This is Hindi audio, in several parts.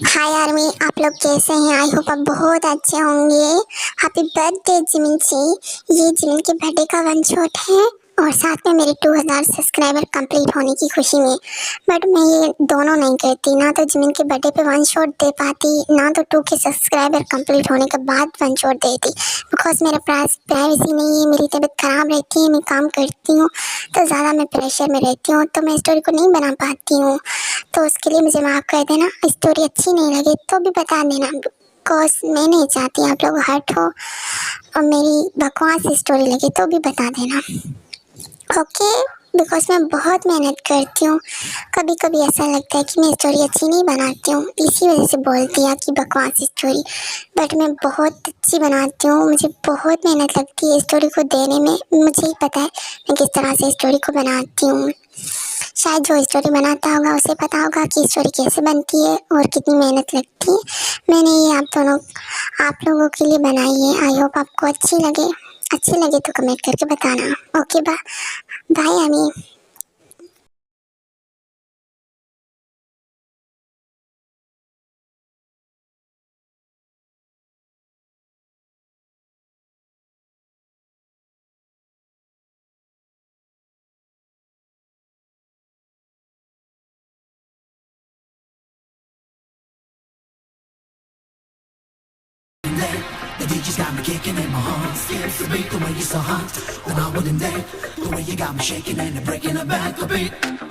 हाय आर्मी, आप लोग कैसे हैं? आई होप आप बहुत अच्छे होंगे। हैप्पी बर्थडे जिमिन जी। ये जिमिन के बर्थडे का वन शॉट है और साथ में मेरे 2000 सब्सक्राइबर कंप्लीट होने की खुशी में। बट मैं ये दोनों नहीं करती, ना तो जिमिन के बर्थडे पे वन शॉट दे पाती, ना तो 2 के सब्सक्राइबर कंप्लीट होने के बाद वन शॉट देती। बिकॉज मेरा प्राइवेसी नहीं है, मेरी तबीयत खराब रहती है, मैं काम करती हूँ तो ज़्यादा मैं प्रेशर में रहती हूँ, तो मैं स्टोरी को नहीं बना पाती हूँ। तो उसके लिए मुझे माफ़ कर देना। स्टोरी अच्छी नहीं लगे तो भी बता देना, बिकॉज मैं नहीं चाहती आप लोग हर्ट हो, और मेरी बकवास स्टोरी लगे तो भी बता देना, ओके? बिकॉज मैं बहुत मेहनत करती हूँ। कभी कभी ऐसा लगता है कि मैं स्टोरी अच्छी नहीं बनाती हूँ, इसी वजह से बोलती है कि बकवास स्टोरी। बट मैं बहुत अच्छी बनाती हूँ, मुझे बहुत मेहनत लगती है स्टोरी को देने में। मुझे ही पता है मैं किस तरह से स्टोरी को बनाती हूँ। शायद जो स्टोरी बनाता होगा उसे पता होगा कि स्टोरी कैसे बनती है और कितनी मेहनत लगती है। मैंने ये आप लोगों के लिए बनाई है। आई होप आपको अच्छी लगे तो कमेंट करके बताना, ओके? बाय अमी। The DJ's got me kicking in my heart. Skips the beat the way you're so hot. When I wouldn't dare, the way you got me shaking and breaking the back a beat.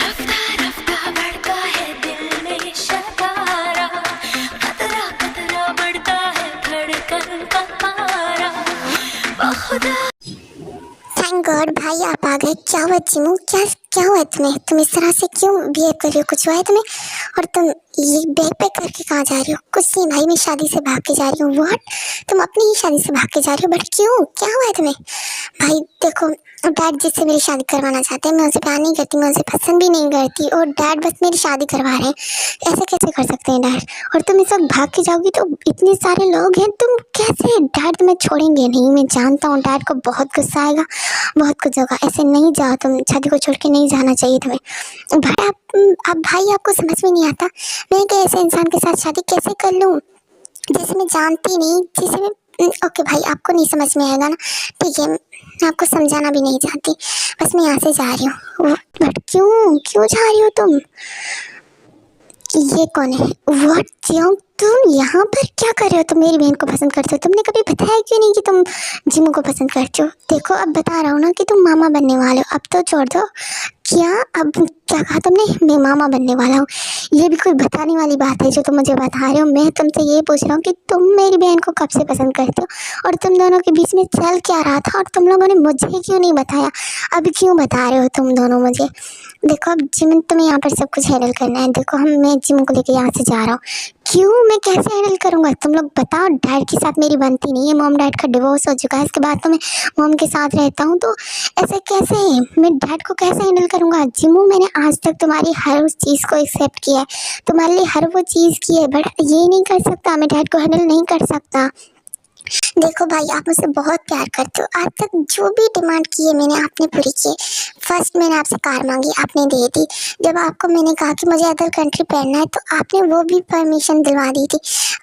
रफ्ता रफ्ता बढ़ता है दिल में शकारा, कतरा कतरा बढ़ता है धड़कन का पारा। बहुदा थैंक गॉड भाई आप आ गए। क्या हुआ चिमू? क्या हुआ तुम्हें? तुम इस तरह से क्यों बिहेव कर रही हो? कुछ हुआ है तुम्हें? और तुम ये बैग पैक करके कहाँ जा रही हो? कुछ नहीं भाई, मैं शादी से भाग के जा रही हूँ। व्हाट? तुम अपनी ही शादी से भाग के जा रही हो? बट क्यों? क्या हुआ है तुम्हें? भाई देखो, डैड जिससे मेरी शादी करवाना चाहते हैं, मैं उसे प्यार नहीं करती, मैं उसे पसंद भी नहीं करती, और डैड बस मेरी शादी करवा रहे हैं। ऐसे कैसे कर सकते हैं डैड? और तुम इस वक्त भाग के जाओगी तो इतने सारे लोग हैं, तुम कैसे? डैड तुम्हें छोड़ेंगे नहीं, मैं जानता हूँ। डैड को बहुत गुस्सा आएगा, बहुत कुछ होगा। ऐसे नहीं जाओ, तुम शादी को छोड़ के नहीं जाना चाहिए तुम्हें। भाई आप भाई आपको समझ में नहीं आता मैं एक ऐसे इंसान के साथ शादी कैसे कर लूँ जिसे मैं जानती नहीं, जिसे मैं ओके भाई, आपको नहीं समझ में आएगा ना, ठीक है? मैं आपको समझाना भी नहीं चाहती, बस मैं यहाँ से जा रही हूँ। बट क्यों क्यों जा रही हो तुम? ये कौन है? व्हाट? क्यों तुम यहाँ पर क्या कर रहे हो? तुम मेरी बहन को पसंद करते हो, तुमने कभी बताया क्यों नहीं कि तुम जिमू को पसंद करते हो? देखो अब बता रहा हूँ ना कि तुम मामा बनने वाले हो, अब तो छोड़ दो। क्या? अब क्या कहा तुमने? मैं मामा बनने वाला हूँ? ये भी कोई बताने वाली बात है जो तुम मुझे बता रहे हो? मैं तुमसे ये पूछ रहा हूँ कि तुम मेरी बहन को कब से पसंद करते हो, और तुम दोनों के बीच में चल क्या रहा था, और तुम लोगों ने मुझे क्यों नहीं बताया? अब क्यों बता रहे हो तुम दोनों मुझे? देखो अब जिम, तुम्हें यहाँ पर सब कुछ हैंडल करना है। देखो मैं जिम को लेके यहाँ से जा रहा हूँ। क्यों? मैं कैसे हैंडल करूँगा? तुम लोग बताओ। डैड के साथ मेरी बनती नहीं है, मॉम डैड का डिवोर्स हो चुका है, इसके बाद तो मैं मॉम के साथ रहता हूँ, तो ऐसे कैसे मैं डैड को कैसे हैंडल करूँगा? जिमू, मैंने आज तक तुम्हारी हर उस चीज़ को एक्सेप्ट किया है, तुम्हारे लिए हर वो चीज़ की है, बट ये नहीं कर सकता, मैं डैड को हैंडल नहीं कर सकता। देखो भाई, आप मुझसे बहुत प्यार करते हो, आज तक जो भी डिमांड की है मैंने आपने पूरी की। फर्स्ट मैंने आपसे कार मांगी, आपने दे दी। जब आपको मैंने कहा कि मुझे अदर कंट्री पढ़ना है, तो आपने वो भी परमिशन दिलवा दी थी।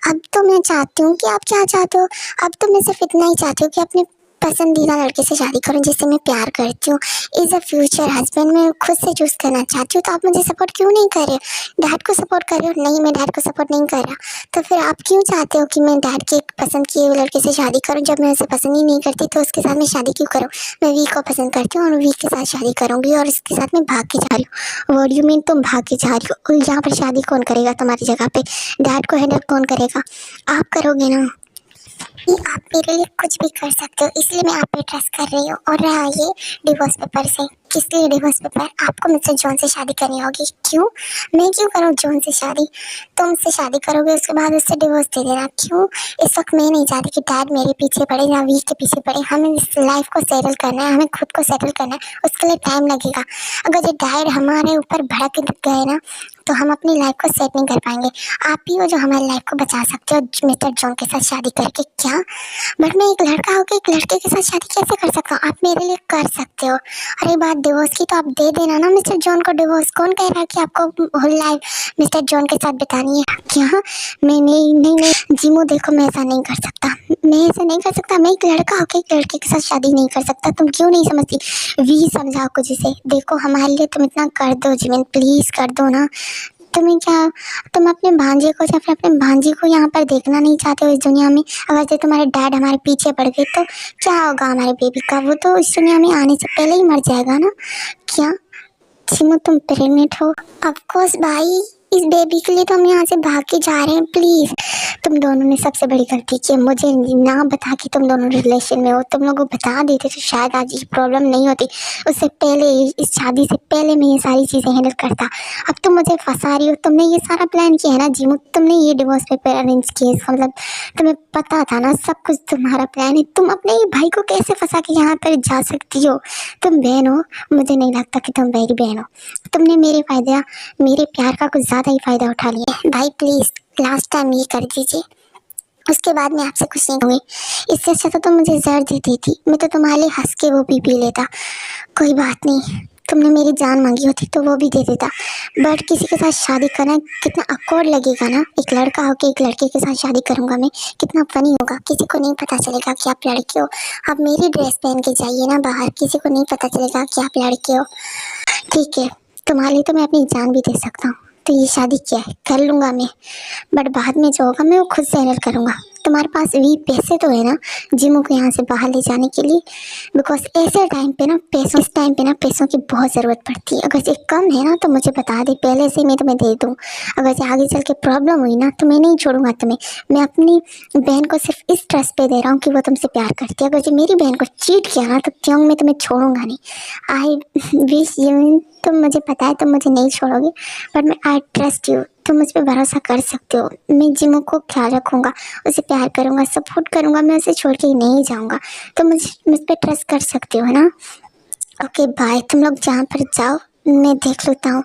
अब तो मैं चाहती हूँ कि आप क्या चाहते हो? अब तो मैं सिर्फ इतना ही चाहती हूँ कि अपने पसंदीदा लड़के से शादी करूँ जिससे मैं प्यार करती हूँ। इज़ अ फ्यूचर हस्बैंड मैं खुद से चूज़ करना चाहती हूँ। तो आप मुझे सपोर्ट क्यों नहीं कर रहे? डैड को सपोर्ट कर रहे हो? नहीं, मैं डैड को सपोर्ट नहीं कर रहा। तो फिर आप क्यों चाहते हो कि मैं डैड के पसंद किए हुए लड़के से शादी करूं? जब मैं उसे पसंद ही नहीं करती तो उसके साथ मैं शादी क्यों करूं? मैं वी को पसंद करती हूँ और वी के साथ शादी करूंगी, और इसके साथ मैं भाग के जा रही हूँ। व्हाट डू यू मीन तुम भाग के जा रही हो? यहाँ पर शादी कौन करेगा तुम्हारी जगह पे? डैड को हैंडल कौन करेगा? आप करोगे ना? कि आप मेरे लिए कुछ भी कर सकते हो, इसलिए मैं आप पे ट्रस्ट कर रही हूँ। और रहा ये डिवोर्स पेपर से, किस लिए डिवोर्स पेपर? आपको मुझसे जॉन से शादी करनी होगी। क्यों? मैं क्यों करूँ जॉन से शादी? तुम मुझसे शादी करोगे, उसके बाद उससे डिवोर्स दे देना। क्यों? इस वक्त मैं नहीं चाहती कि डैड मेरे पीछे पड़े या वी के पीछे पड़े। हमें इस लाइफ को सेटल करना है, हमें खुद को सेटल करना है, उसके लिए टाइम लगेगा। अगर ये डैड हमारे ऊपर भड़क गए ना, तो हम अपनी लाइफ को सेट नहीं कर पाएंगे। आप ही हो जो हमारी लाइफ को बचा सकते हो मिस्टर जॉन के साथ शादी करके। क्या? बट मैं एक लड़का होकर एक लड़के के साथ शादी कैसे कर सकता हूँ? आप मेरे लिए कर सकते हो। अरे बात डिवोर्स की तो आप दे देना ना मिस्टर जॉन को डिवोर्स। कौन कह रहा है कि आपको होल लाइफ मिस्टर जॉन के साथ बितानी है? क्या? मैं नहीं जीमू, देखो मैं ऐसा नहीं कर सकता। मैं ऐसा नहीं कर सकता। मैं एक लड़का होकर एक लड़के के साथ शादी नहीं कर सकता। तुम क्यों नहीं समझती? वी समझाओ कुछ इसे। देखो हमारे लिए तुम इतना कर दो जिमिन, प्लीज कर दो ना। तुम्हें क्या, तुम अपने भांजे को या फिर अपने भांजी को यहाँ पर देखना नहीं चाहते हो इस दुनिया में? अगर से तुम्हारे डैड हमारे पीछे पड़ गए तो क्या होगा हमारे बेबी का? वो तो इस दुनिया में आने से पहले ही मर जाएगा ना। क्या चिमू तुम प्रेग्नेंट हो? ऑफ कोर्स भाई, इस बेबी के लिए तो हम यहाँ से भाग के जा रहे हैं। प्लीज, तुम दोनों ने सबसे बड़ी गलती की, मुझे ना बता कि तुम दोनों रिलेशन में हो। तुम लोगों को बता देते तो शायद आज ये प्रॉब्लम नहीं होती। उससे पहले, इस शादी से पहले मैं ये सारी चीज़ें हैंडल करता। अब तुम मुझे फंसा रही हो। तुमने ये सारा प्लान किया है ना जीमू, तुमने ये डिवोर्स पेपर अरेंज किए, इसका मतलब तुम्हें पता था ना सब कुछ तुम्हारा प्लान है। तुम अपने ही भाई को कैसे फंसा के यहाँ पर जा सकती हो? तुम बहन हो, मुझे नहीं लगता कि तुम मेरी बहन हो। तुमने मेरे प्यार का कुछ ज़्यादा ही फ़ायदा उठा लिया। भाई प्लीज़ लास्ट टाइम ये कर दीजिए, उसके बाद मैं आपसे कुछ नहीं कहूँगी। इससे अच्छा तो तुम मुझे जहर दे देती, मैं तो तुम्हारे लिए हंस के वो भी पी लेता। कोई बात नहीं, तुमने मेरी जान मांगी होती तो वो भी दे देता। बट किसी के साथ शादी करना कितना awkward लगेगा ना। एक लड़का होकर एक लड़के के साथ शादी करूँगा मैं, कितना फनी होगा। किसी को नहीं पता चलेगा कि आप लड़के हो। आप मेरी ड्रेस पहन के जाइए ना बाहर, किसी को नहीं पता चलेगा कि आप लड़के हो। ठीक है, तुम्हारे लिए तो मैं अपनी जान भी दे सकता हूँ। तो ये शादी क्या है, कर लूँगा मैं, बट बाद में जो होगा मैं वो खुद से हैंडल करूँगा। तुम्हारे पास भी पैसे तो है ना जिमू को यहाँ से बाहर ले जाने के लिए? बिकॉज ऐसे टाइम पे ना पैसों की बहुत ज़रूरत पड़ती है। अगर ये कम है ना तो मुझे बता दे, पहले से मैं तुम्हें दे दूँ। अगर ये आगे चल के प्रॉब्लम हुई ना तो मैं नहीं छोड़ूंगा तुम्हें। मैं अपनी बहन को सिर्फ इस ट्रस्ट पे दे रहा हूँ कि वो तुमसे प्यार करती है। अगर ये मेरी बहन को चीट किया ना तो क्यों मैं तुम्हें छोड़ूंगा नहीं। आई विश यू, तुम मुझे पता है तुम मुझे नहीं छोड़ोगे, बट मैं आई ट्रस्ट यू। तुम मुझ पर भरोसा कर सकते हो। मैं जिमू को ख्याल रखूँगा, उसे प्यार करूँगा, सपोर्ट करूँगा, मैं उसे छोड़ के नहीं जाऊँगा। तो मुझ पर ट्रस्ट कर सकते हो ना? ओके बाय, तुम लोग जहाँ पर जाओ मैं देख लेता हूँ।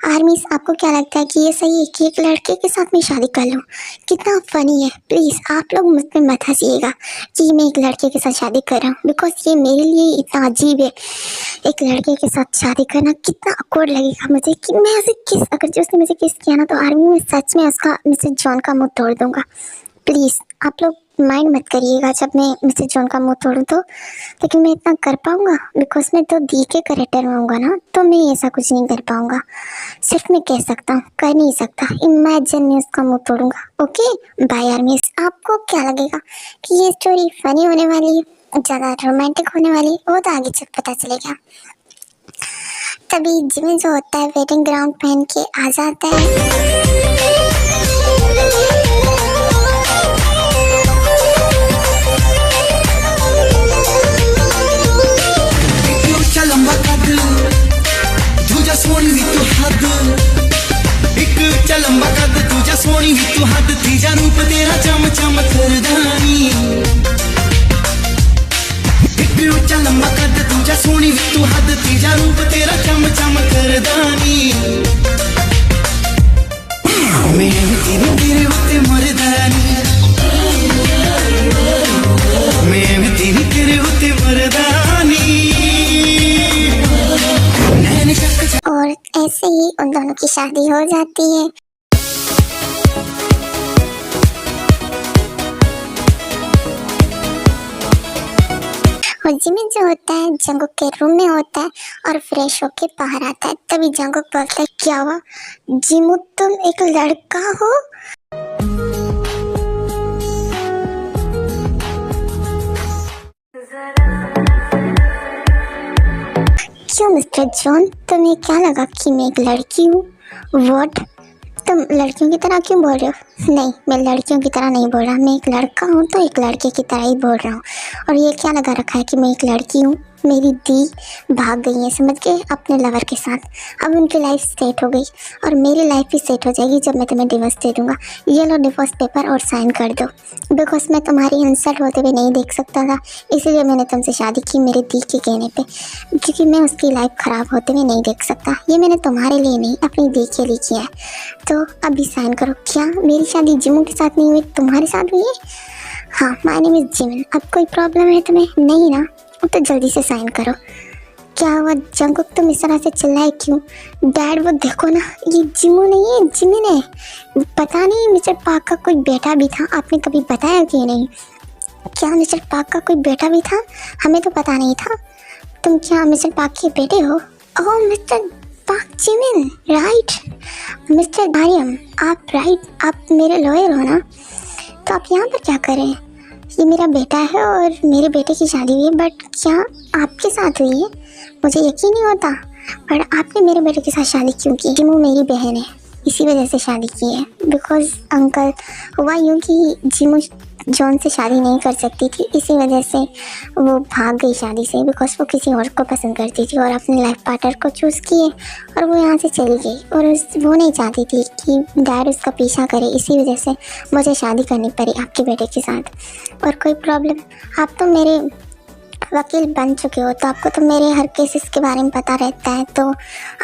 आर्मीज, आपको क्या लगता है कि ये सही है कि एक लड़के के साथ मैं शादी कर लूँ? कितना फ़नी है। प्लीज़ आप लोग मुझ पर मत हंसिएगा कि मैं एक लड़के के साथ शादी कर रहा हूँ, बिकॉज ये मेरे लिए इतना अजीब है। एक लड़के के साथ शादी करना कितना awkward लगेगा मुझे कि मैं उसे किस, अगर जो उसने मुझे किस किया ना तो आर्मी में सच में उसका मिस्टर जॉन का मुँह तोड़ दूँगा। प्लीज़ आप लोग माइंड मत करिएगा जब मैं मिस्टर जॉन का मुंह तोड़ूं तो, लेकिन मैं इतना कर पाऊंगा बिकॉज मैं तो दी के करेक्टर में होऊंगा ना, तो मैं ऐसा कुछ नहीं कर पाऊंगा। सिर्फ मैं कह सकता हूँ, कर नहीं सकता। इमेजिन मैं उसका मुंह तोड़ूंगा। Okay bye आर्मीज। आपको क्या लगेगा कि ये स्टोरी फनी होने वाली है, ज़्यादा रोमांटिक होने वाली है, वो तो आगे चल पता चलेगा। तभी जिमी जो होता है वेडिंग ग्राउंड पहन के आ जाता है। लंबा कद दूजा सोनी भी तू हद, एक चा लंबा कद दूजा सोनी भी तू हद, तीजा रूप तेरा चम चम करदानी। एक चा लंबा कद दूजा सोनी भी तू हद, तीजा रूप तेरा चम चम करदानी। मैं तेरे उत्ते मरदानी, मैं तेरे उत्ते मरदानी। और ऐसे ही उन दोनों की शादी हो जाती है। और जिमी जो होता है जंगुक के रूम में होता है और फ्रेश होके बाहर आता है। तभी जंगुक बोलता है, क्या हुआ जिमू, तुम एक लड़का हो? क्यों मिस्टर जॉन, तुम्हें क्या लगा कि मैं एक लड़की हूँ? व्हाट, तुम लड़कियों की तरह क्यों बोल रहे हो? नहीं, मैं लड़कियों की तरह नहीं बोल रहा। मैं एक लड़का हूँ तो एक लड़के की तरह ही बोल रहा हूँ। और ये क्या लगा रखा है कि मैं एक लड़की हूँ? मेरी दी भाग गई है समझ के अपने लवर के साथ। अब उनकी लाइफ सेट हो गई और मेरी लाइफ भी सेट हो जाएगी जब मैं तुम्हें डिवोर्स दे दूँगा। ये लो डिवोर्स पेपर और साइन कर दो। बिकॉज मैं तुम्हारी इंसल्ट होते हुए नहीं देख सकता था, इसीलिए मैंने तुमसे शादी की मेरी दी के कहने पे, क्योंकि मैं उसकी लाइफ ख़राब होते हुए नहीं देख सकता। ये मैंने तुम्हारे लिए नहीं, अपनी दी के लिए किया है। तो अभी साइन करो। क्या मेरी शादी जिमू के साथ नहीं हुई, तुम्हारे साथ हुई है? हाँ, माय नेम इज़ जिमिन। अब कोई प्रॉब्लम है तुम्हें? नहीं ना? अब तो जल्दी से साइन करो। क्या हुआ जंगकुक, तुम इस तरह से चिल्लाए क्यों? डैड वो देखो ना, ये जिमू नहीं है, जिमिन है। पता नहीं मिस्टर पार्क का कोई बेटा भी था, आपने कभी बताया कि नहीं? क्या मिस्टर पार्क का कोई बेटा भी था? हमें तो पता नहीं था। तुम क्या मिस्टर पार्क के बेटे हो? Oh Mister Park Jimin, right. Mister Aryam, आप राइट, आप मेरे लॉयर हो ना? तो आप यहाँ पर क्या करें? ये मेरा बेटा है और मेरे बेटे की शादी हुई है, बट क्या आपके साथ हुई है? मुझे यकीन नहीं होता। पर आपने मेरे बेटे के साथ शादी क्यों की? जिमू मेरी बहन है, इसी वजह से शादी की है। बिकॉज अंकल हुआ यूँ कि जिमू जॉन से शादी नहीं कर सकती थी, इसी वजह से वो भाग गई शादी से। बिकॉज वो किसी और को पसंद करती थी और अपने लाइफ पार्टनर को चूज़ किए और वो यहाँ से चली गई। और वो नहीं चाहती थी कि डैड उसका पीछा करे, इसी वजह से मुझे शादी करनी पड़ी आपके बेटे के साथ। और कोई प्रॉब्लम? आप तो मेरे वकील बन चुके हो, तो आपको तो मेरे हर केसेस के बारे में पता रहता है। तो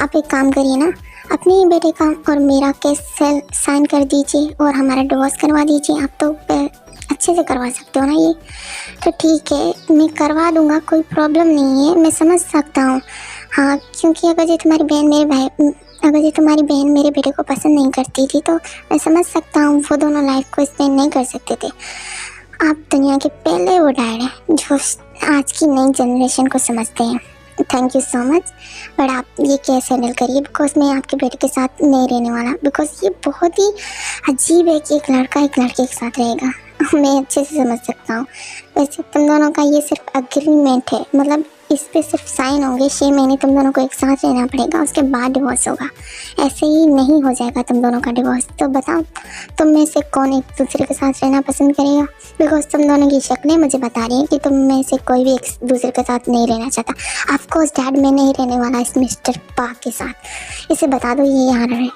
आप एक काम करिए ना, अपने ही बेटे का और मेरा केस साइन कर दीजिए और हमारा डिवोर्स करवा दीजिए। आप तो अच्छे से करवा सकते हो ना ये? तो ठीक है, मैं करवा दूंगा, कोई प्रॉब्लम नहीं है, मैं समझ सकता हूँ। हाँ, क्योंकि अगर ये तुम्हारी बहन मेरे बेटे को पसंद नहीं करती थी तो मैं समझ सकता हूँ, वो दोनों लाइफ को स्पेंड नहीं कर सकते थे। आप दुनिया के पहले वो डैड हैं जो आज की नई जनरेशन को समझते हैं। Thank you so much. But आप ये कैसे हैंडल करिए, बिकॉज मैं आपके बेटे के साथ नहीं रहने वाला। बिकॉज ये बहुत ही अजीब है कि एक लड़का एक लड़के के साथ रहेगा। मैं अच्छे से समझ सकता हूँ। वैसे तुम दोनों का ये सिर्फ अग्रीमेंट है, मतलब इस पे सिर्फ साइन होंगे। 6 महीने तुम दोनों को एक साथ रहना पड़ेगा, उसके बाद डिवोर्स होगा। ऐसे ही नहीं हो जाएगा तुम दोनों का डिवोर्स। तो बताओ तुम में से कौन एक दूसरे के साथ रहना पसंद करेगा? बिकॉज तुम दोनों की शक्लें मुझे बता रही हैं कि तुम में से कोई भी एक दूसरे के साथ नहीं रहना चाहता। ऑफकोर्स डैड में नहीं रहने वाला इस मिस्टर पार्क के साथ, इसे बता दो ये यहाँ रहे।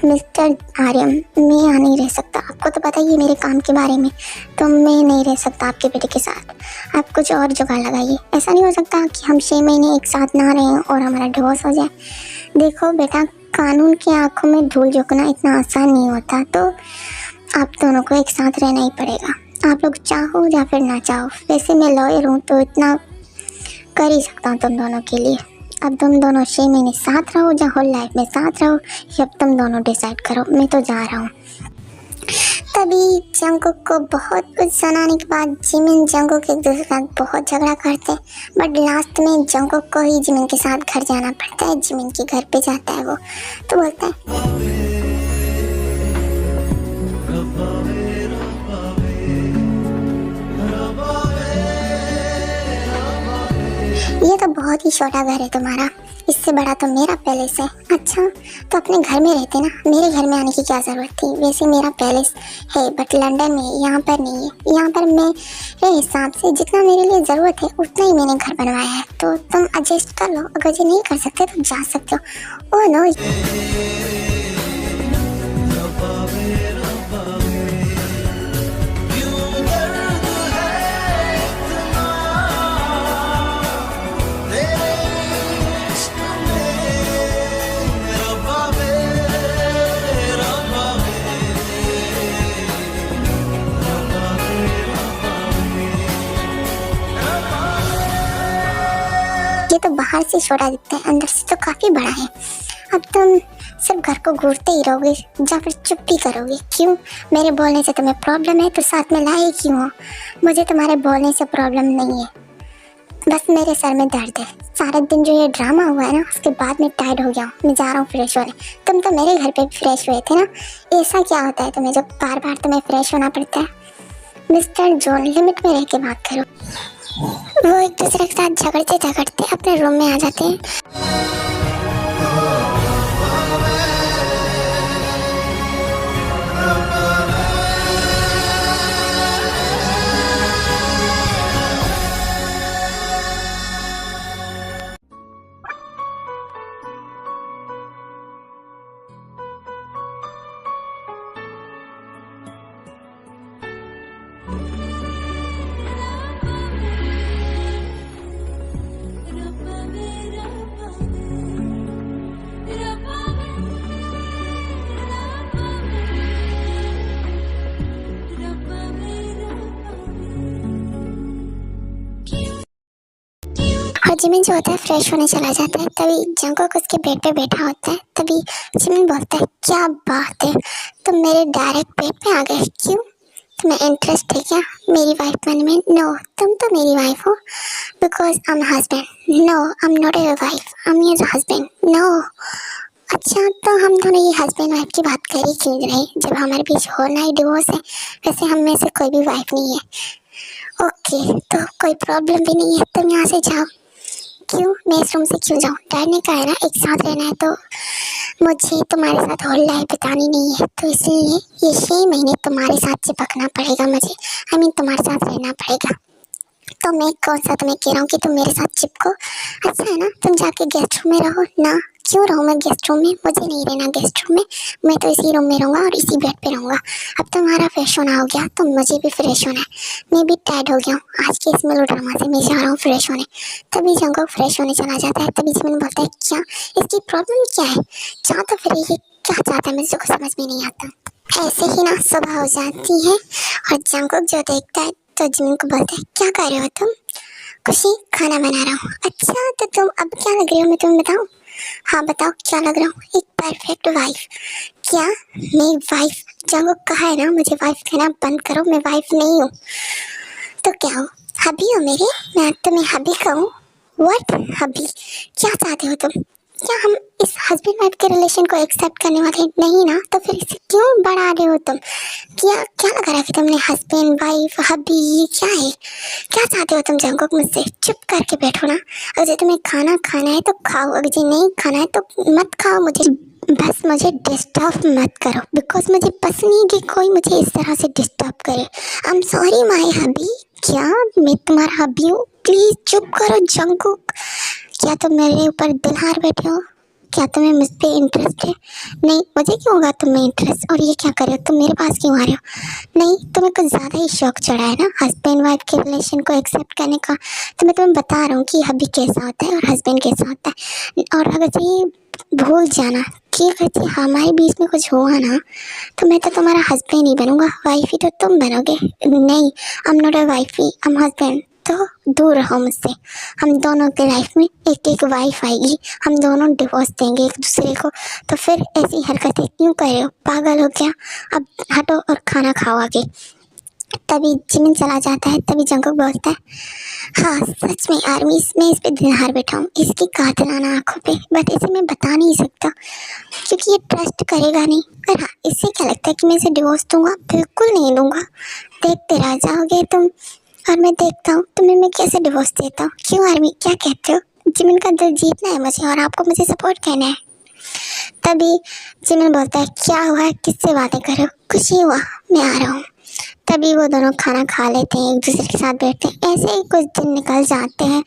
मिस्टर आर्यम, मैं यहाँ नहीं रह सकता, आपको तो पता ही है मेरे काम के बारे में। तो मैं नहीं रह सकता आपके बेटे के साथ। आप कुछ और जुगाड़ लगाइए। ऐसा नहीं हो सकता कि हम 6 महीने एक साथ ना रहें और हमारा डिवोर्स हो जाए। देखो बेटा, कानून की आंखों में धूल झोंकना इतना आसान नहीं होता, तो आप दोनों को एक साथ रहना ही पड़ेगा। आप लोग चाहो या फिर ना चाहो। वैसे मैं लॉयर हूँ तो इतना कर ही सकता हूँ तुम दोनों के लिए। अब तुम दोनों 6 महीने साथ रहो या होल लाइफ में साथ रहो, ये अब तुम दोनों डिसाइड करो। मैं तो जा रहा हूँ। तभी जंगकुक को बहुत कुछ सुनाने के बाद जिमिन जंगकुक एक दूसरे के साथ बहुत झगड़ा करते हैं, बट लास्ट में जंगकुक को ही जिमिन के साथ घर जाना पड़ता है। जिमिन के घर पे जाता है वो, तो बोलता है ये तो बहुत ही छोटा घर है तुम्हारा, इससे बड़ा तो मेरा पैलेस है। अच्छा, तो अपने घर में रहते ना, मेरे घर में आने की क्या ज़रूरत थी? वैसे मेरा पैलेस है बट लंदन में, यहाँ पर नहीं है। यहाँ पर मेरे हिसाब से जितना मेरे लिए ज़रूरत है उतना ही मैंने घर बनवाया है। तो तुम एडजस्ट कर लो, अगर ये नहीं कर सकते तो जा सकते हो। ओह नो, ये तो बाहर से छोटा दिखता है, अंदर से तो काफी बड़ा है। अब तुम सिर्फ घर को घूरते ही रहोगे या फिर चुप भी करोगे? क्यों? मेरे बोलने से तुम्हें प्रॉब्लम है तो साथ में लाए क्यों हो? मुझे तुम्हारे बोलने से प्रॉब्लम नहीं है, बस मेरे सर में दर्द है। सारा दिन जो ये ड्रामा हुआ है ना, उसके बाद मैं टायर्ड हो गया हूँ। मैं जा रहा हूँ फ्रेश होने। तुम तो मेरे घर पे फ्रेश हुए थे ना, ऐसा क्या होता है तुम्हें जो बार बार तुम्हें फ्रेश होना पड़ता है? मिस्टर जॉन, लिमिट में रह के बात करो। वो एक दूसरे के साथ झगड़ते झगड़ते अपने रूम में आ जाते हैं। और जिमिन जो होता है फ्रेश होने चला जाता है, तभी जंगकुक उसके बेड पे बैठा होता है। तभी जिमिन बोलता है, क्या बात है, तुम मेरे डायरेक्ट बेड पे आ गए, क्यों, तुम्हें इंटरेस्ट है क्या मेरी वाइफ बनने में? नो, तुम तो मेरी वाइफ हो because I am husband. No, I am not your wife, I am your husband. No, अच्छा तो हम दोनों ये हस्बैंड वाइफ की बात कर ही क्यों रहे, जब हमारे बीच होना ही डिवोर्स है। वैसे हम में से कोई भी वाइफ नहीं है। ओके, तो कोई प्रॉब्लम भी नहीं है, तुम यहाँ से जाओ। क्यों, मैं इस रूम से क्यों जाऊँ? डैड ने कहा है ना एक साथ रहना है, तो मुझे तुम्हारे साथ होल लाइफ बितानी नहीं है, तो इसलिए ये 6 महीने तुम्हारे साथ चिपकना पड़ेगा मुझे। आई मीन तुम्हारे साथ रहना पड़ेगा। तो मैं कौन सा तुम्हें कह रहा हूँ कि तुम मेरे साथ चिपको? अच्छा है ना, तुम जाके गेस्ट रूम में रहो ना। क्यों रहूँ मैं गेस्ट रूम में? मुझे नहीं रहना गेस्ट रूम में, मैं तो इसी रूम में रहूँगा और इसी बेड पे रहूँगा। अब तुम्हारा फ्रेश होना हो गया, तो मुझे भी फ्रेश होना है। मैं भी टायर्ड हो गया हूँ आज के इस मेलोड्रामा से, मैं जा रहा हूँ फ्रेश होने। तभी जंगकुक फ्रेश होने चला जाता है। तभी जिमिन बोलता है, क्या इसकी प्रॉब्लम क्या है? क्या तो फिर ये क्या चाहता है, मुझे कुछ समझ में नहीं आता। ऐसे ही ना सुबह हो जाती है और जंगकुक जो देखता है तो जिमिन को बोलता है, क्या कर रहे हो तुम? कुछ नहीं, खाना बना रहा हूँ। अच्छा तो तुम अब क्या लग रही हो, मैं तुम्हें बताऊँ? हाँ बताओ, क्या लग रहा हूँ? एक परफेक्ट वाइफ। क्या मैं वाइफ? जंगकुक कहा है ना मुझे वाइफ कहना बंद करो, मैं वाइफ नहीं हूँ। तो क्या हो, हबी हो मेरे? मैं तुम्हें हबी कहूँ? व्हाट हबी? क्या चाहते हो तुम? क्या हम इस हस्बैंड वाइफ के रिलेशन को एक्सेप्ट करने वाले नहीं ना? तो फिर इसे क्यों बढ़ा रहे हो तुम? क्या क्या लगा रखा तुमने? हस्बैंड वाइफ हबी ये क्या है? क्या चाहते हो तुम जंगकुक मुझसे? चुप करके बैठो ना। अगर तुम्हें खाना खाना है तो खाओ, अगर जी नहीं खाना है तो मत खाओ। मुझे बस मुझे डिस्टर्ब मत करो, बिकॉज मुझे पसंद नहीं कि कोई मुझे इस तरह से डिस्टर्ब करे। आई एम सॉरी माई हबी। क्या मैं तुम्हारा हबी हूँ? प्लीज चुप करो जंगकुक। क्या तुम मेरे ऊपर दिल हार बैठे हो? क्या तुम्हें मुझ पे इंटरेस्ट है? नहीं, मुझे क्यों होगा तुम्हें इंटरेस्ट? और ये क्या कर रहे हो तुम, मेरे पास क्यों आ रहे हो? नहीं, तुम्हें कुछ ज़्यादा ही शौक चढ़ा है ना हस्बैंड वाइफ के रिलेशन को एक्सेप्ट करने का। तो मैं तुम्हें बता रहा हूँ कि हबी कैसा होता है और हस्बैंड कैसा होता है। और अगर ये भूल जाना कि अगर हमारे बीच में कुछ हुआ ना, तो मैं तो तुम्हारा हस्बैंड ही बनूंगा, वाइफ ही तो तुम बनोगे। नहीं, आई am not a wife he, I am husband. तो दूर रहो मुझसे। हम दोनों के लाइफ में एक एक वाइफ आएगी, हम दोनों डिवोर्स देंगे एक दूसरे को। तो फिर ऐसी हरकतें क्यों कर रहे हो? पागल हो क्या? अब हटो और खाना खाओ आगे। तभी जिमिन चला जाता है। तभी जंगकुक बोलता है, हाँ सच में आर्मी में इस पे दिन हार बैठा हूँ, इसकी कातिलाना आंखों पे, बट इसे मैं बता नहीं सकता क्योंकि ये ट्रस्ट करेगा नहीं। पर हाँ, इससे क्या लगता है कि मैं इसे डिवोर्स दूंगा? बिल्कुल नहीं दूंगा। देखते रह जाओगे तुम और मैं देखता हूँ तुम्हें मैं कैसे डिवोर्स देता हूँ। क्यों आर्मी, क्या कहते हो? जिमिन का दिल जीतना है मुझे और आपको मुझे सपोर्ट करना है। तभी जिमिन बोलता है, क्या हुआ, किससे बातें कर रहे हो? कुछ नहीं हुआ, मैं आ रहा हूँ। तभी वो दोनों खाना खा लेते हैं, एक दूसरे के साथ बैठते हैं। ऐसे ही कुछ दिन निकल जाते हैं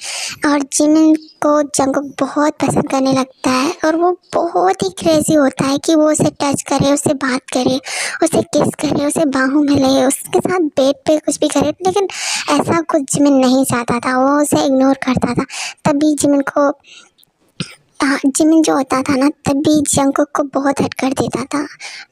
और जिमिन को जंगकुक बहुत पसंद करने लगता है और वो बहुत ही क्रेजी होता है कि वो उसे टच करे, उससे बात करे, उसे किस करे, उसे बाहों में ले, उसके साथ बेड पे कुछ भी करे। लेकिन ऐसा कुछ जिमिन नहीं चाहता था, वो उसे इग्नोर करता था। तभी जिमिन को जिमिन जो होता था ना, तभी जंगकुक को बहुत हर्ट कर देता था।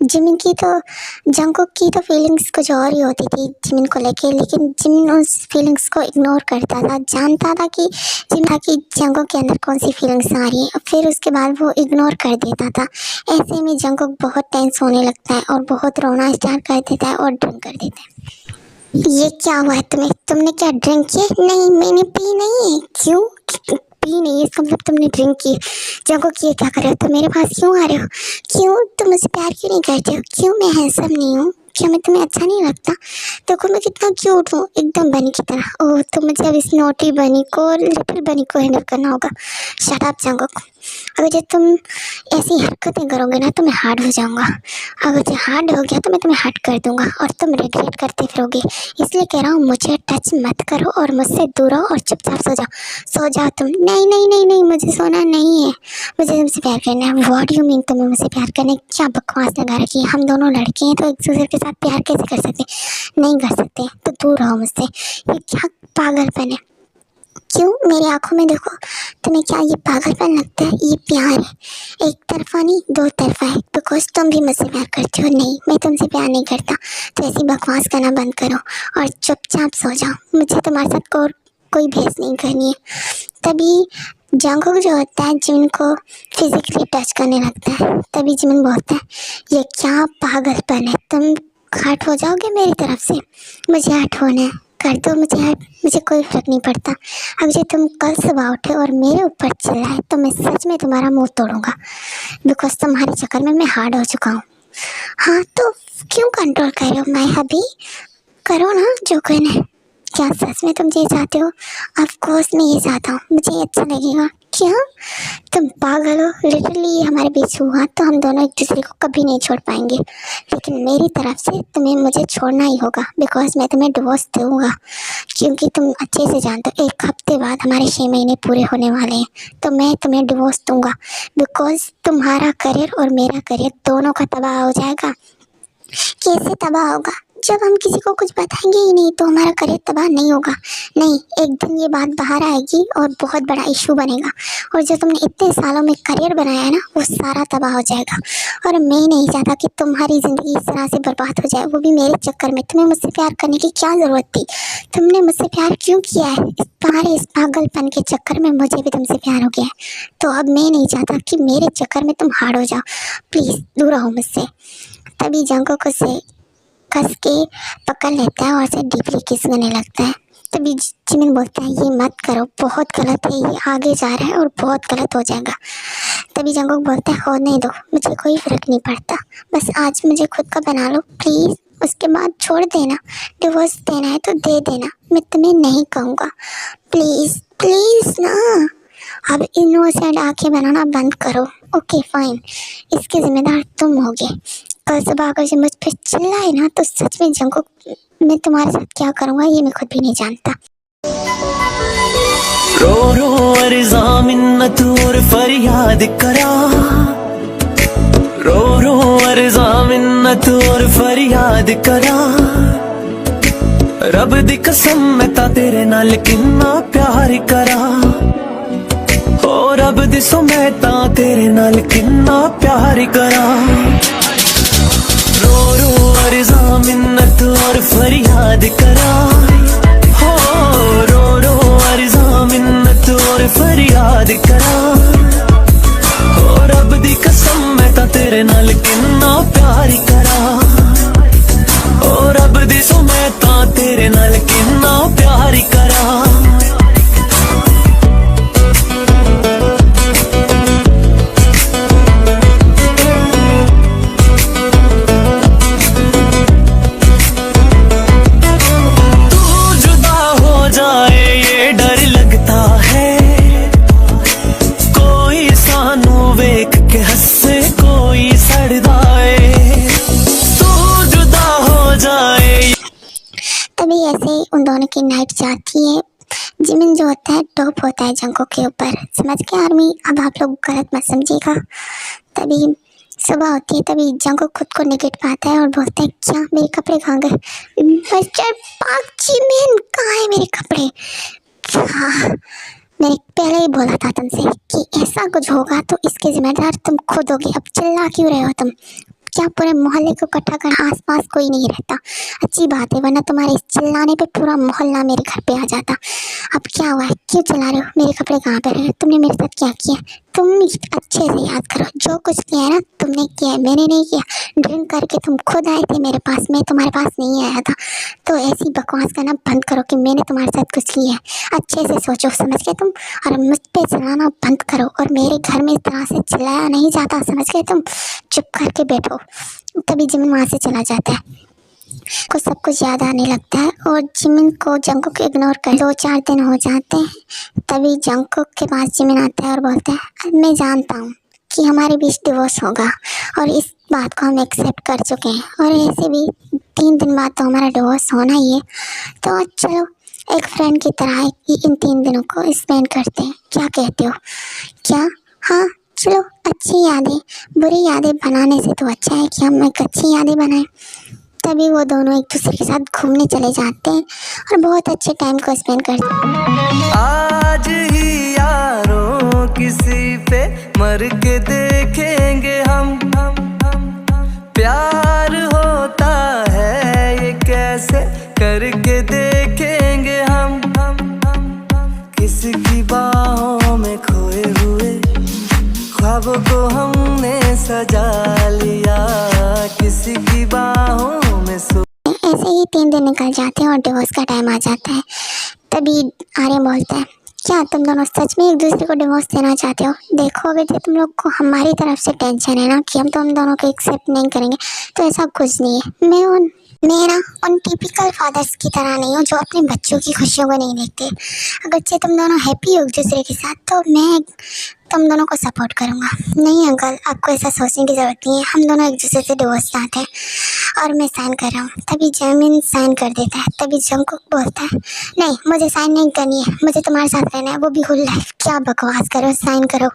जंगकुक की तो फीलिंग्स कुछ और ही होती थी जिमिन को लेके, लेकिन जिमिन उस फीलिंग्स को इग्नोर करता था। जानता था कि जंगकुक के अंदर कौन सी फीलिंग्स आ रही है, फिर उसके बाद वो इग्नोर कर देता था। ऐसे में जंगकुक बहुत टेंस होने लगता है और बहुत रोना स्टार्ट कर देता है और ड्रिंक कर देता है। ये क्या हुआ है तुम्हें? तुमने क्या ड्रिंक किया? नहीं, मैंने पी नहीं है। क्यों पी नहीं है? इसका मतलब तुमने ड्रिंक की। जंगकुक ये क्या कर रहे हो? तुम मेरे पास क्यों आ रहे हो? क्यों तुम मुझसे प्यार क्यों नहीं करते हो? क्यों मैं हैंडसम नहीं हूँ? क्या मैं तुम्हें अच्छा नहीं लगता? देखो मैं कितना क्यूट हूँ, एकदम बनी की तरह। ओह, तो मुझे अब इस नोटी बनी को, लिटिल बनी को हैंडल करना होगा। Shut up Jungkook. अगर जब तुम ऐसी हरकतें करोगे ना तो मैं हार्ड हो जाऊँगा। अगर जो हार्ड हो गया तो मैं तुम्हें हर्ट कर दूँगा और तुम रिग्रेट करते फिरोगे। इसलिए कह रहा हूँ मुझे टच मत करो और मुझसे दूर रहो और चुपचाप सो जाओ। सो जाओ तुम। नहीं नहीं नहीं नहीं, मुझे सोना नहीं है, मुझे तुमसे प्यार करना है। व्हाट यू मीन तुम्हें मुझसे प्यार करना है? क्या बकवास लगा रखी है? हम दोनों लड़के हैं तो एक दूसरे के साथ प्यार कैसे कर सकते? नहीं कर सकते, तो दूर रहो मुझसे। ये क्या पागलपन है? क्यों, मेरी आंखों में देखो, तुम्हें क्या ये पागलपन लगता है? ये प्यार है, एक तरफा नहीं दो तरफा है। बिकॉज तुम भी मुझसे प्यार करते हो। नहीं, मैं तुमसे प्यार नहीं करता। तो ऐसी बकवास करना बंद करो और चुपचाप सो जाओ। मुझे तुम्हारे साथ कोई बहस नहीं करनी है। तभी जंगकुक जो होता है जिमिन को फिजिकली टच करने लगता है। तभी जिमिन बोलता है ये क्या पागलपन है, तुम हट हो जाओगे मेरी तरफ से, मुझे हट होना है, कर दो मुझे हट, मुझे कोई फर्क नहीं पड़ता। अगर तुम कल सुबह उठे और मेरे ऊपर चिल्लाए तो मैं सच में तुम्हारा मुंह तोड़ूंगा, बिकॉज तुम्हारे चक्कर में मैं हार्ड हो चुका हूँ। हाँ तो क्यों कंट्रोल कर रहे हो माय हबी, करो ना जो कहना है। क्या सच में तुम ये चाहते हो? ऑफ कोर्स मैं ये चाहता हूँ, मुझे अच्छा लगेगा। क्या तुम पागल हो? लिटरली ये हमारे बीच हुआ तो हम दोनों एक दूसरे को कभी नहीं छोड़ पाएंगे, लेकिन मेरी तरफ से तुम्हें मुझे छोड़ना ही होगा, बिकॉज मैं तुम्हें डिवोर्स दूंगा। क्योंकि तुम अच्छे से जानते हो 1 हफ्ते बाद हमारे 6 महीने पूरे होने वाले हैं, तो मैं तुम्हें डिवोर्स दूंगा, बिकॉज तुम्हारा करियर और मेरा करियर दोनों का तबाह हो जाएगा। कैसे तबाह होगा? जब हम किसी को कुछ बताएंगे ही नहीं तो हमारा करियर तबाह नहीं होगा। नहीं, एक दिन ये बात बाहर आएगी और बहुत बड़ा इशू बनेगा, और जो तुमने इतने सालों में करियर बनाया है ना वो सारा तबाह हो जाएगा। और मैं नहीं चाहता कि तुम्हारी ज़िंदगी इस तरह से बर्बाद हो जाए, वो भी मेरे चक्कर में। तुम्हें मुझसे प्यार करने की क्या ज़रूरत थी? तुमने मुझसे प्यार क्यों किया है? तुम्हारे इस पागलपन के चक्कर में मुझे भी तुमसे प्यार हो गया है, तो अब मैं नहीं चाहता कि मेरे चक्कर में तुम हार्ड हो जाओ। प्लीज़ दूर रहो मुझसे। तभी जंगकुक उसे कस के पकड़ लेता है और उसे डीपली किस करने लगता है। तभी जिमिन बोलता है ये मत करो, बहुत गलत है, ये आगे जा रहा है और बहुत गलत हो जाएगा। तभी जंगकुक बोलता है होने दो, मुझे कोई फर्क नहीं पड़ता, बस आज मुझे खुद का बना लो प्लीज़, उसके बाद छोड़ देना, डिवोर्स देना है तो दे देना, मैं तुम्हें नहीं कहूँगा, प्लीज़ प्लीज़ ना। अब इनोसेंट आंखें बनाना बंद करो। ओके फाइन, इसके जिम्मेदार तुम होगे। कल सुबह अगर जो मुझ पर चिल्लाए ना तो सच में जंगकुक मैं तुम्हारे साथ क्या करूँगा ये मैं खुद भी नहीं जानता। रो रो अर्ज़ा मिन्नत और फरियाद करा, रो रो अर्ज़ा मिन्नत और फरियाद करा, रब दी कसम मैं ता तेरे नाल किन्ना प्यार करा, ओ रब दी सो मैं ता तेरे नाल किन्ना प्यार करा। रो रो अर्ज़ा मिन्नत और फरियाद करा, हो रो रो अर्ज़ा मिन्नत और फरियाद करा, हो रब दी कसम मैं ता तेरे नाल किन्ना प्यार करा, ओ रब दी सो मैं ता तेरे नाल किन्ना प्यार करा। तभी ऐसे ही उन दोनों की नाइट जाती है। जिमिन जो होता है टॉप होता है जंगकुक के ऊपर, समझ के आर्मी, अब आप लोग गलत मत समझिएगा। तभी सुबह होती है, तभी जंगकुक खुद को निगेट पाता है और बोलता है क्या मेरे कपड़े कहाँ गए? मिस्टर पाक जिमिन कहाँ है मेरे कपड़े? हाँ, मैंने पहले ही बोला था तुमसे कि ऐसा कुछ होगा तो इसके जिम्मेदार तुम खुद होगे। अब चिल्ला क्यों रहे हो तुम? क्या पूरे मोहल्ले को इकट्ठा कर, आसपास कोई नहीं रहता? अच्छी बात है, वरना तुम्हारे इस चिल्लाने पे पूरा मोहल्ला मेरे घर पे आ जाता। अब क्या हुआ है, क्यों चिल्ला रहे हो? मेरे कपड़े कहाँ पे रहे? तुमने मेरे साथ क्या किया? तुम अच्छे से याद करो, जो कुछ किया है ना तुमने किया है, मैंने नहीं किया। ड्रिंक करके तुम खुद आए थे मेरे पास, मैं तुम्हारे पास नहीं आया था। तो ऐसी बकवास करना बंद करो कि मैंने तुम्हारे साथ कुछ किया है। अच्छे से सोचो, समझ गए तुम? और मुझ पे चिल्लाना बंद करो, और मेरे घर में इस तरह से चिल्लाया नहीं जाता, समझ गए तुम? चुप करके बैठो। तभी जिमिन वहाँ से चला जाता है, को सब कुछ याद आने लगता है और जिमिन को जंगकुक इग्नोर कर 2-4 दिन हो जाते हैं। तभी जंगकुक के पास जिमिन आता है और बोलता है मैं जानता हूँ कि हमारे बीच डिवोर्स होगा और इस बात को हम एक्सेप्ट कर चुके हैं, और ऐसे भी 3 दिन बाद तो हमारा डिवोर्स होना ही है, तो चलो एक फ्रेंड की तरह इन 3 दिनों को स्पेंड करते हैं। क्या कहते हो? क्या? हाँ चलो, अच्छी यादें बुरी यादें बनाने से तो अच्छा है कि हम एक अच्छी यादें बनाएं। तभी वो दोनों एक दूसरे के साथ घूमने चले जाते हैं और बहुत अच्छे टाइम को स्पेंड करते हैं। आज ही यारों किसी पे मर के देखेंगे हम, प्यार होता है ये कैसे करके देखेंगे हम, किसी की बाहों में खोए हुए ख्वाबों को हमने सजा लिया, किसी की बाहों में ऐसे ही 3 दिन निकल जाते हैं और डिवोर्स का टाइम आ जाता है। तभी आर्यन बोलता है, क्या तुम दोनों सच में एक दूसरे को डिवोर्स देना चाहते हो? देखो अगर जो तुम लोग को हमारी तरफ से टेंशन है ना कि हम तुम दोनों को एक्सेप्ट नहीं करेंगे, तो ऐसा कुछ नहीं है। मैं उन टिपिकल फादर्स की तरह नहीं हूँ जो अपने बच्चों की खुशियों को नहीं देखते। अगर से तुम दोनों हैप्पी हो एक दूसरे के साथ तो मैं तुम दोनों को सपोर्ट करूँगा। नहीं अंकल, आपको ऐसा सोचने की ज़रूरत नहीं है, हम दोनों एक दूसरे से डिवोर्स चाहते हैं और मैं साइन कर रहा हूँ। तभी जमीन साइन कर देता है। तभी जंगकुक बोलता है, नहीं मुझे साइन नहीं करनी है, मुझे तुम्हारे साथ रहना है, वो भी होल लाइफ। क्या बकवास करो, साइन करो।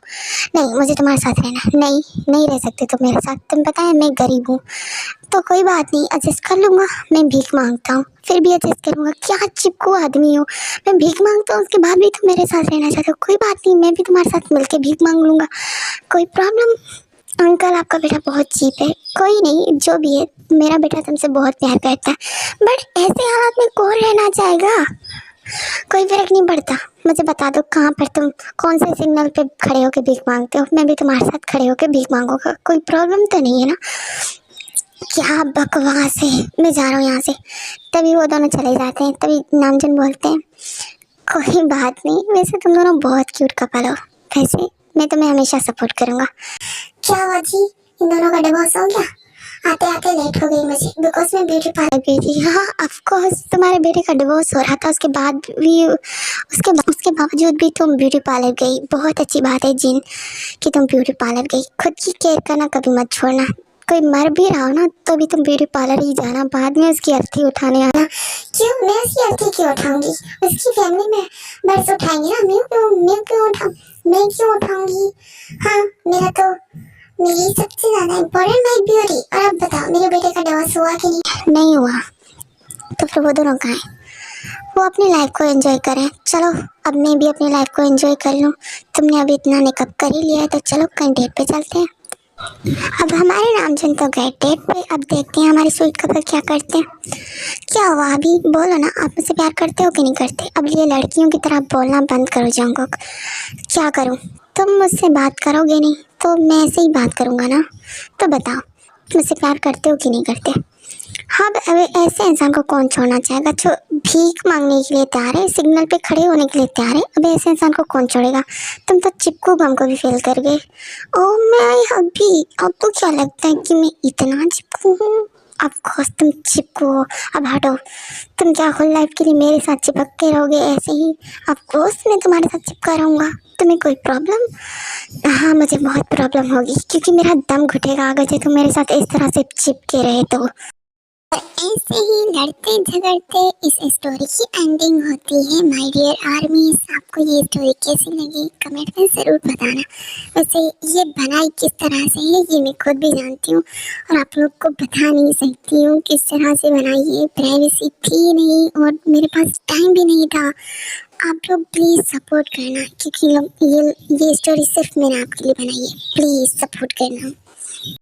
नहीं मुझे तुम्हारे साथ रहना है। नहीं रह सकते तुम मेरे साथ, तुम पता है मैं गरीब हूँ, तो कोई बात नहीं एडजस्ट कर लूँगा। मैं भीख मांगता हूँ फिर भी एडजस्ट करूँगा। क्या चिपकू आदमी हो, मैं भीख मांगता हूँ उसके बाद भी तुम मेरे साथ रहना चाहते हो। कोई बात नहीं, मैं भी तुम्हारे साथ मिलके भीख मांग लूँगा, कोई प्रॉब्लम। अंकल आपका बेटा बहुत चीप है। कोई नहीं, जो भी है, मेरा बेटा तुमसे बहुत प्यार करता है, बट ऐसे हालात में कौन रहना चाहेगा? कोई फर्क नहीं पड़ता। मुझे बता दो कहाँ पर तुम कौन से सिग्नल पे खड़े होकर भीख मांगते हो, मैं भी तुम्हारे साथ खड़े होकर भीख मांगूंगा। कोई प्रॉब्लम तो नहीं है ना? क्या बकवास है, मैं जा रहा हूँ यहाँ से। तभी वो दोनों चले जाते हैं। तभी नामजन बोलते हैं, कोई बात नहीं, वैसे तुम दोनों बहुत क्यूट कपल हो, वैसे मैं तुम्हें हमेशा सपोर्ट करूँगा। क्या हुआ जी, इन दोनों का डिवोर्स हो गया? आते आते लेट हो गई मुझे, बिकॉज मैं ब्यूटी पार्लर गई थी। हाँ ऑफ कोर्स, तुम्हारे बेटे का डिवोर्स हो रहा था, उसके बावजूद भी तुम ब्यूटी पार्लर गई। बहुत अच्छी बात है जिन कि तुम ब्यूटी पार्लर गई। खुद की केयर करना कभी मत छोड़ना। कोई मर भी रहा हो ना तो भी तुम ब्यूटी पार्लर ही जाना, बाद में उसकी अर्थी उठाने आना। क्यों, मैं उसकी अर्थी क्यों उठाऊंगी? उसकी फैमिली में बस उठाएंगे ना, मैं क्यों उठाऊंगी? हाँ, मेरी सबसे ज्यादा इम्पोर्टेंट माई ब्यूटी। और अब बताओ, मेरे बेटे का डिवोर्स हुआ कि नहीं हुआ? तो फिर वो दोनों कहाँ हैं? वो अपनी लाइफ को एंजॉय करें। चलो अब मैं भी अपनी लाइफ को एंजॉय कर लूँ। तुमने अभी इतना मेकअप कर ही लिया है तो चलो कहीं डेट पे चलते हैं। अब हमारे नामजन तो गए डेट पे, अब देखते हैं हमारे स्वीट कपल क्या करते हैं। क्या हुआ अभी, बोलो ना, आप मुझसे प्यार करते हो कि नहीं करते? अब ये लड़कियों की तरह बोलना बंद करो जंगकुक। क्या करूँ? तुम मुझसे बात करोगे नहीं तो मैं ऐसे ही बात करूँगा ना। तो बताओ, मुझसे प्यार करते हो कि नहीं करते? हाँ, अब ऐसे इंसान को कौन छोड़ना चाहेगा जो भीख मांगने के लिए तैयार है, सिग्नल पे खड़े होने के लिए तैयार है। अब ऐसे इंसान को कौन छोड़ेगा? तुम तो चिपकू बम को भी फेल कर गए। ओह मैं अभी, अब तो क्या लगता है कि मैं इतना चिपकू हूँ? अब खोज तुम चिपकू हो, अब हटो। तुम क्या होल लाइफ के लिए मेरे साथ चिपक के रहोगे ऐसे ही? अब खोज मैं तुम्हारे साथ चिपका रहूँगा। तुम्हें कोई प्रॉब्लम? हाँ मुझे बहुत प्रॉब्लम होगी, क्योंकि मेरा दम घुटेगा अगर जो तुम मेरे साथ इस तरह से चिपके रहे तो। और ऐसे ही लड़ते झगड़ते इस स्टोरी की एंडिंग होती है। माय डियर आर्मीज, आपको ये स्टोरी कैसी लगी कमेंट में ज़रूर बताना। वैसे ये बनाई किस तरह से है ये मैं खुद भी जानती हूँ और आप लोग को बता नहीं सकती हूँ किस तरह से बनाई है। प्राइवेसी थी नहीं और मेरे पास टाइम भी नहीं था। आप लोग प्लीज़ सपोर्ट करना, क्योंकि ये स्टोरी सिर्फ मैंने आपके लिए बनाई है। प्लीज़ सपोर्ट करना।